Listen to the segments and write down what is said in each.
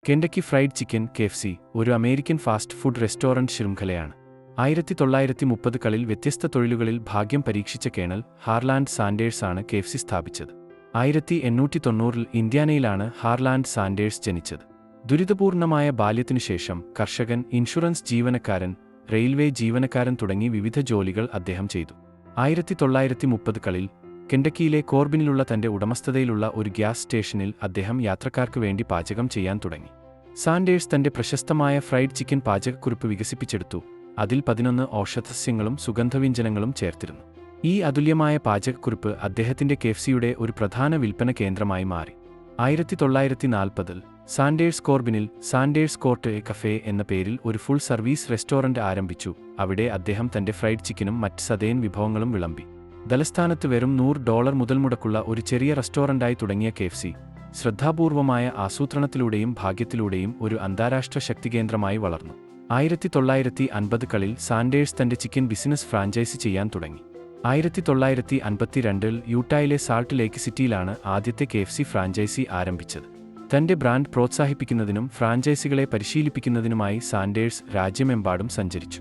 Kentucky fried chicken KFC ഒരു American fast food restaurant ശൃംഖലയാണ്. 1930കളിൽ വ്യത്യസ്ത തൊഴിലുകളിൽ ഭാഗ്യം പരീക്ഷിച്ച കേണൽ ഹാർലാൻഡ് സാൻഡേഴ്സ് ആണ് KFC സ്ഥാപിച്ചത്. 1890ൽ ഇന്ത്യാനയിലാണ് ഹാർലാൻഡ് സാൻഡേഴ്സ് ജനിച്ചത്. ദുരിതപൂർണമായ ബാല്യത്തിനുശേഷം കർഷകൻ, ഇൻഷുറൻസ് ജീവനക്കാരൻ, റെയിൽവേ ജീവനക്കാരൻ തുടങ്ങി വിവിധ ജോലികൾ അദ്ദേഹം ചെയ്തു. 1930കളിൽ കെൻഡക്കിയിലെ കോർബിനിലുള്ള തന്റെ ഉടമസ്ഥതയിലുള്ള ഒരു ഗ്യാസ് സ്റ്റേഷനിൽ അദ്ദേഹം യാത്രക്കാർക്ക് വേണ്ടി പാചകം ചെയ്യാൻ തുടങ്ങി. സാൻഡേഴ്സ് തന്റെ പ്രശസ്തമായ ഫ്രൈഡ് ചിക്കൻ പാചകക്കുറിപ്പ് വികസിപ്പിച്ചെടുത്തു. അതിൽ 11 ഔഷധസസ്യങ്ങളും സുഗന്ധവ്യഞ്ജനങ്ങളും ചേർത്തിരുന്നു. ഈ അതുല്യമായ പാചകക്കുറിപ്പ് അദ്ദേഹത്തിന്റെ KFCയുടെ ഒരു പ്രധാന വിൽപ്പന കേന്ദ്രമായി മാറി. 1940ൽ സാൻഡേഴ്സ് കോർബിനിൽ സാൻഡേഴ്സ് കോർട്ട് കഫേ എന്ന പേരിൽ ഒരു ഫുൾ സർവീസ് റെസ്റ്റോറന്റ് ആരംഭിച്ചു. അവിടെ അദ്ദേഹം തന്റെ ഫ്രൈഡ് ചിക്കനും മറ്റ് സദേൻ വിഭവങ്ങളും വിളമ്പി. തലസ്ഥാനത്ത് വെറും $100 മുതൽ മുടക്കുള്ള ഒരു ചെറിയ റെസ്റ്റോറന്റായി തുടങ്ങിയ KFC ശ്രദ്ധാപൂർവമായ ആസൂത്രണത്തിലൂടെയും ഭാഗ്യത്തിലൂടെയും ഒരു അന്താരാഷ്ട്ര ശക്തികേന്ദ്രമായി വളർന്നു. 1950കളിൽ സാൻഡേഴ്സ് തന്റെ ചിക്കൻ ബിസിനസ് ഫ്രാഞ്ചൈസി ചെയ്യാൻ തുടങ്ങി. 1952ൽ യൂട്ടായിലെ സാൾട്ട് ലേക്ക് സിറ്റിയിലാണ് ആദ്യത്തെ KFC ഫ്രാഞ്ചൈസി ആരംഭിച്ചത്. തന്റെ ബ്രാൻഡ് പ്രോത്സാഹിപ്പിക്കുന്നതിനും ഫ്രാഞ്ചൈസികളെ പരിശീലിപ്പിക്കുന്നതിനുമായി സാൻഡേഴ്സ് രാജ്യമെമ്പാടും സഞ്ചരിച്ചു.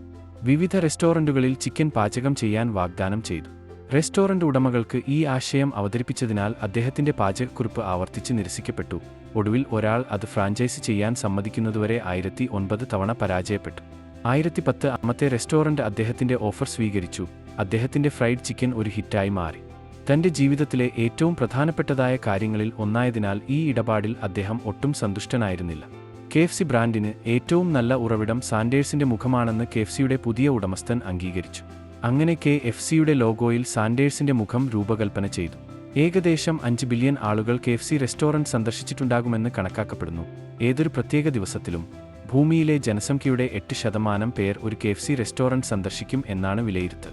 വിവിധ റെസ്റ്റോറന്റുകളിൽ ചിക്കൻ പാചകം ചെയ്യാൻ വാഗ്ദാനം ചെയ്തു. റെസ്റ്റോറന്റ് ഉടമകൾക്ക് ഈ ആശയം അവതരിപ്പിച്ചതിനാൽ അദ്ദേഹത്തിന്റെ പാചകക്കുറിപ്പ് ആവർത്തിച്ച് നിരസിക്കപ്പെട്ടു. ഒടുവിൽ ഒരാൾ അത് ഫ്രാഞ്ചൈസി ചെയ്യാൻ സമ്മതിക്കുന്നതുവരെ 19 തവണ പരാജയപ്പെട്ടു. 2010ാമത്തെ റെസ്റ്റോറന്റ് അദ്ദേഹത്തിന്റെ ഓഫർ സ്വീകരിച്ചു. അദ്ദേഹത്തിന്റെ ഫ്രൈഡ് ചിക്കൻ ഒരു ഹിറ്റായി മാറി. തന്റെ ജീവിതത്തിലെ ഏറ്റവും പ്രധാനപ്പെട്ടതായ കാര്യങ്ങളിൽ ഒന്നായതിനാൽ ഈ ഇടപാടിൽ അദ്ദേഹം ഒട്ടും സന്തുഷ്ടനായിരുന്നില്ല. KFC ബ്രാൻഡിന് ഏറ്റവും നല്ല ഉറവിടം സാൻഡേഴ്സിന്റെ മുഖമാണെന്ന് KFCയുടെ പുതിയ ഉടമസ്ഥൻ അംഗീകരിച്ചു. അങ്ങനെ KFCയുടെ ലോഗോയിൽ സാൻഡേഴ്സിന്റെ മുഖം രൂപകൽപ്പന ചെയ്തു. ഏകദേശം 5 ബില്യൺ ആളുകൾ KFC റെസ്റ്റോറന്റ് സന്ദർശിച്ചിട്ടുണ്ടാകുമെന്ന് കണക്കാക്കപ്പെടുന്നു. ഏതൊരു പ്രത്യേക ദിവസത്തിലും ഭൂമിയിലെ ജനസംഖ്യയുടെ 8% പേർ ഒരു KFC റെസ്റ്റോറന്റ് സന്ദർശിക്കും എന്നാണ് വിലയിരുത്തൽ.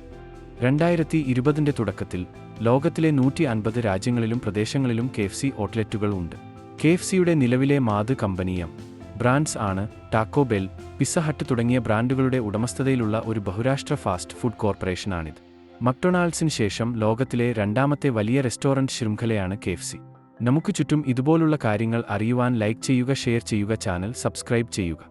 2020ന്റെ തുടക്കത്തിൽ ലോകത്തിലെ 150 രാജ്യങ്ങളിലും പ്രദേശങ്ങളിലും KFC ഔട്ട്ലെറ്റുകൾ ഉണ്ട്. KFCയുടെ നിലവിലെ മാതൃ കമ്പനിയും ബ്രാൻഡ്സ് ആണ് ടാക്കോ ബെൽ, പിസ്സ ഹട്ട് തുടങ്ങിയ ബ്രാൻഡുകളുടെ ഉടമസ്ഥതയിലുള്ള ഒരു ബഹുരാഷ്ട്ര ഫാസ്റ്റ് ഫുഡ് കോർപ്പറേഷനാണിത്. മക്ഡൊണാൾഡ്സിന് ശേഷം ലോകത്തിലെ രണ്ടാമത്തെ വലിയ റെസ്റ്റോറന്റ് ശൃംഖലയാണ് KFC. നമുക്ക് ചുറ്റും ഇതുപോലുള്ള കാര്യങ്ങൾ അറിയുവാൻ ലൈക്ക് ചെയ്യുക, ഷെയർ ചെയ്യുക, ചാനൽ സബ്സ്ക്രൈബ് ചെയ്യുക.